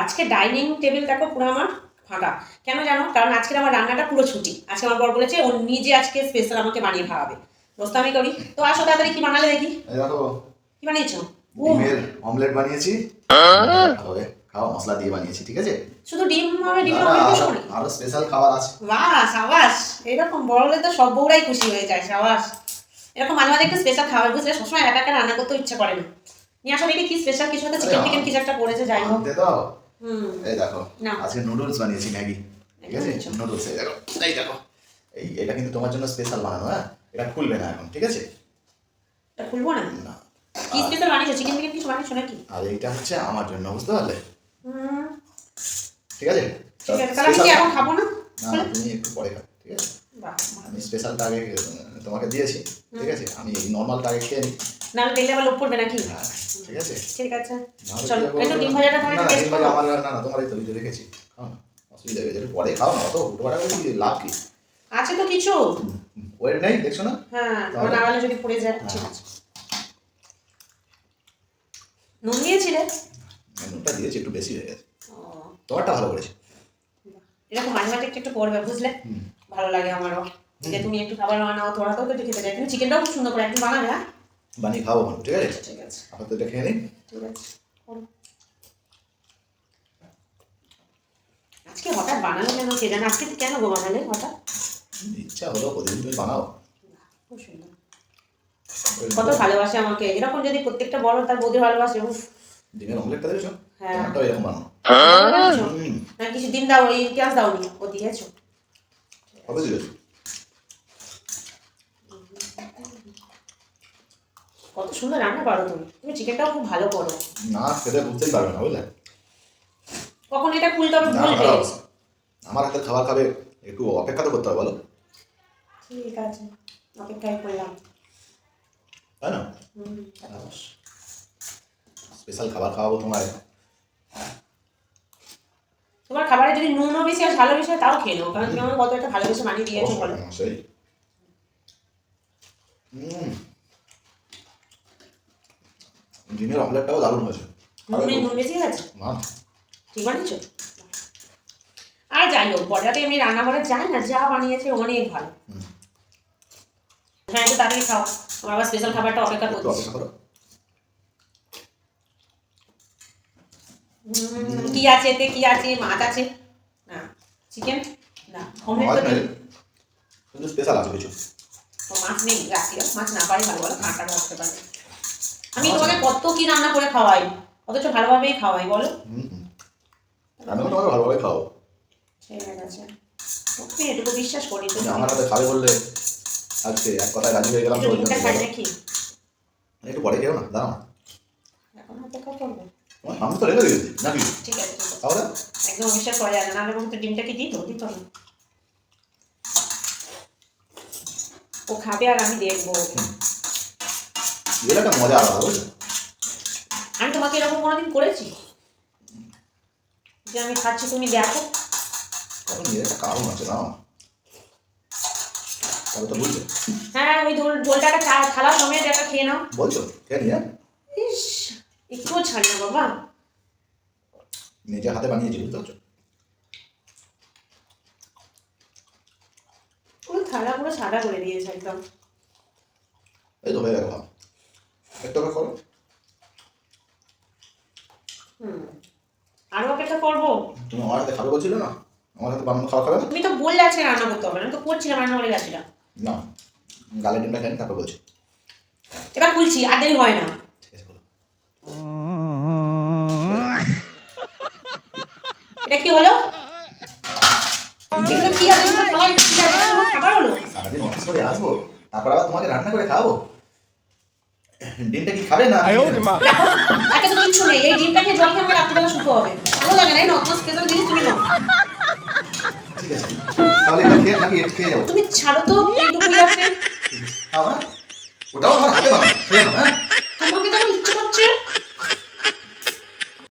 আজকে dining table দেখো পুরো আমার ফাঁকা। কেন জানো? কারণ আজকে আমার রান্নাটা পুরো ছুটি। আজকে আমার বর বলেছে ও নিজে আজকে স্পেশাল আমাকে বানিয়ে খাওয়াবে। রোস্তামি করি। তো আসো তাড়াতাড়ি কি বানালে দেখি। দেখো কি বানিয়েছো? ডিমের অমলেট বানিয়েছি। হবে খাও, মশলা দিয়ে বানিয়েছি, ঠিক আছে? শুধু ডিম হবে, ডিমের অমলেট দিছো নাকি? আরো স্পেশাল খাবার আছে। বাহ সাবাস, এরকম বড় হলে তো সব বউরাই খুশি হয়ে যায়। সাবাস, এরকম মাঝে মাঝে একটু স্পেশাল খাবার, বুঝলে সবসময় একা একা রান্না করতে ইচ্ছা করে না। নিয়ে আসো দেখি কি স্পেশাল কিছু একটা, চিকেন টিকেন কিছু একটা করেছে, যাই হোক। দে দাও। এই দেখো না আজকে নুডলস বানিয়েছি, ম্যাগি, ঠিক আছে? নুডলস এই দেখো, এই দেখো, এটা কিন্তু তোমার জন্য স্পেশাল বানানো। হ্যাঁ, এটা খুলবে না এখন, ঠিক আছে? এটা খুলবো না। না, কি স্পেশাল বানিয়েছো? চিকেন টিকেন কিছু বানিয়েছো নাকি? আর এইটা হচ্ছে আমার জন্য, বুঝতে পারলে? ঠিক আছে, ঠিক আছে, তাহলে আমি কি এখন খাবো না? না তুমি একটু পরে খাও, ঠিক আছে? আমি স্পেশালটা আগে তোমাকে দিয়েছি, ঠিক আছে? আমি এই নর্মালটা আগে খেয়ে নিই, নাহলে দেখলে আবার লোভ পড়বে নাকি? হ্যাঁ ঠিক আছে। ঠিক আছে, নাহলে চলো কি একটু ডিম ভাজাটা তোমার না, একটু ডিম টেস্ট ভাজা করো। আমার না তোমারই তো ভিডিও রেখেছি, খাও না, অসুবিধা হয়ে যাবে, পরে খাও না, অত উল্টোপাল্টা করে কি লাভ কি? আছে তো কিছু। ওয়েট নেই, দেখছো না? হ্যাঁ, তোমার নাগালে যদি পড়ে যায়। ঠিক আছে, নুন দিয়েছিলে? নুনটা দিয়েছি একটু বেশি হয়ে গেছে, ও, তোমারটা ভালো করেছে। এরকম মাঝে মাঝে একটু একটু করবে, বুঝলে? ভালো লাগে আমারও যে তুমি একটু খাবার বানাও, তোরা তো একটু খেতে চাই। তুমি চিকেনটাও খুব সুন্দর করে একদিন বানাবে। হ্যাঁ বানিয়ে খাও এখন, ঠিক আছে? ঠিক আছে, আপাতত এটা খেয়ে নিই। ঠিক আছে, করো। আজকে হঠাৎ বানালো কেন কে জানে? আজকে কেন গো বানালে হঠাৎ? ইচ্ছা হলো, প্রতিদিন তুমি বানাও। খুব সুন্দর, কত ভালোবাসে আমাকে। এরকম যদি প্রত্যেকটা বড় তার বৌদি ভালোবাসে। উফ, ডিমের অমলেটটা দিয়েছো, হ্যাঁ। তোমারটাও এরকম বানাও। দিয়েছো? না কিছু ডিম দাও, এই পেঁয়াজ দাওনি, ও দিয়েছো। কবে দিয়েছো? কত সুন্দর রান্না পারো তুমি। তুমি চিকেনটাও খুব ভালো করো। না খেতে বুঝতেই পারবে না, বুঝলে? কখন এটা খুলতে হবে না, বলবে। আমার হাতের খাবার খাবে, একটু অপেক্ষা তো করতে হবে, বলো? ঠিক আছে, অপেক্ষায় করলাম। তাই না? স্পেশাল খাবার খাওয়াবো তোমায়। তোমার খাবারে যদি নুনও বেশি আর ঝালও বেশি হয় তাও খেয়ে নাও, কারণ তুমি আমার কত একটা ভালোবেসে বানিয়ে দিয়েছো বলো। সেই ডিমের অমলেটটাও দারুণ হয়েছে। নুন বেশি গেছে? না ঠিক বানিয়েছো। আর যাই হোক, বড়াতে এমনি রান্নাঘরে যাই না, যা বানিয়েছে অনেক ভালো। হ্যাঁ একটু তাড়াতাড়ি খাও, আমার আবার স্পেশাল খাবারটা অপেক্ষা একটু করছি। অপেক্ষা করো। কি আছে এতে? কি আছে? মাছ আছে না? চিকেন না? অমলেট তো নেই। কিন্তু স্পেশাল আছে কিছু। ও মাছ নেই, রাখি মাছ না পারি ভালো, ভালো কাঁটা রাখতে পারে। আমি তোমাকে কত কি রান্না করে খাওয়াই, অথচ ভালোভাবেই খাওয়াই বলো। আমি তোমাকে ভালোভাবে খাও। ঠিক আছে, তুমি এটুকু বিশ্বাস করি তো। তুমি আমার হাতে খাবে বললে আজকে এক কথায় রাজি হয়ে গেলাম। তো ডিমটা খাই নাকি? একটু পরে খেও না, দাঁড়াও। এখন অপেক্ষা করবো। তোমার সামনে তো রেখে দিয়েছি নাকি? ঠিক আছে, ঠিক আছে, তাহলে একদম বিশ্বাস করা যায় না, নাহলে বলতে ডিমটা কি দিত দিত না। ও খাবে আর আমি দেখবো। এটা একটা মজা আলাদা, বুঝলে? আমি তোমাকে এরকম কোনোদিন করেছি যে আমি খাচ্ছি তুমি দেখো? তখন এর একটা কারণ আছে না, তবে তো বুঝছো। হ্যাঁ, ওই ঝোলটাকে থালা সমেত একটা খেয়ে নাও। বলছো খেয়ে নিয়ে ইস, একটুও ছাড় না বাবা। নিজে হাতে বানিয়েছি, বুঝতে পারছো? পুরো থালা পুরো সাদা করে দিয়েছে একদম। এই তো হয়ে গেল। একটু অপেক্ষা করো। আরো অপেক্ষা করবো? তুমি আমার হাতে খাবে বলছিলে না, আমার হাতে বানানো খাওয়া খাবে না? তুমি তো বললে আজকে রান্না করতে হবে না, আমি তো করছিলাম, রান্না করে গেছিলাম। না, গালের ডিমটা খাই তারপর বলছি। এবার খুলছি, আর দেরি হয় না। ঠিক আছে বলো। এটা কি হলো? এগুলো কি আছে? এগুলো খাবার কি আছে? এগুলো খাবার হলো? সারাদিন অফিস করে আসবো, তারপর আবার তোমাকে রান্না করে খাওয়াবো। ডিমটা কি খাবে না? এত তো কিচ্ছু নেই, এই ডিমটাকে জল খেয়ে আমার রাত্রিবেলা শুতে হবে। ভালো লাগে না, এই নতুন স্পেশাল জিনিস তুমি নাও। ঠিক আছে, তাহলে এটা খেয়ে নাকি এটা খেয়ে যাবো? তুমি ছাড়ো তো, এইটুকুই আছে। খাও, হ্যাঁ? ওটাও আমার হাতে বানানো, খেয়ে নাও, হ্যাঁ?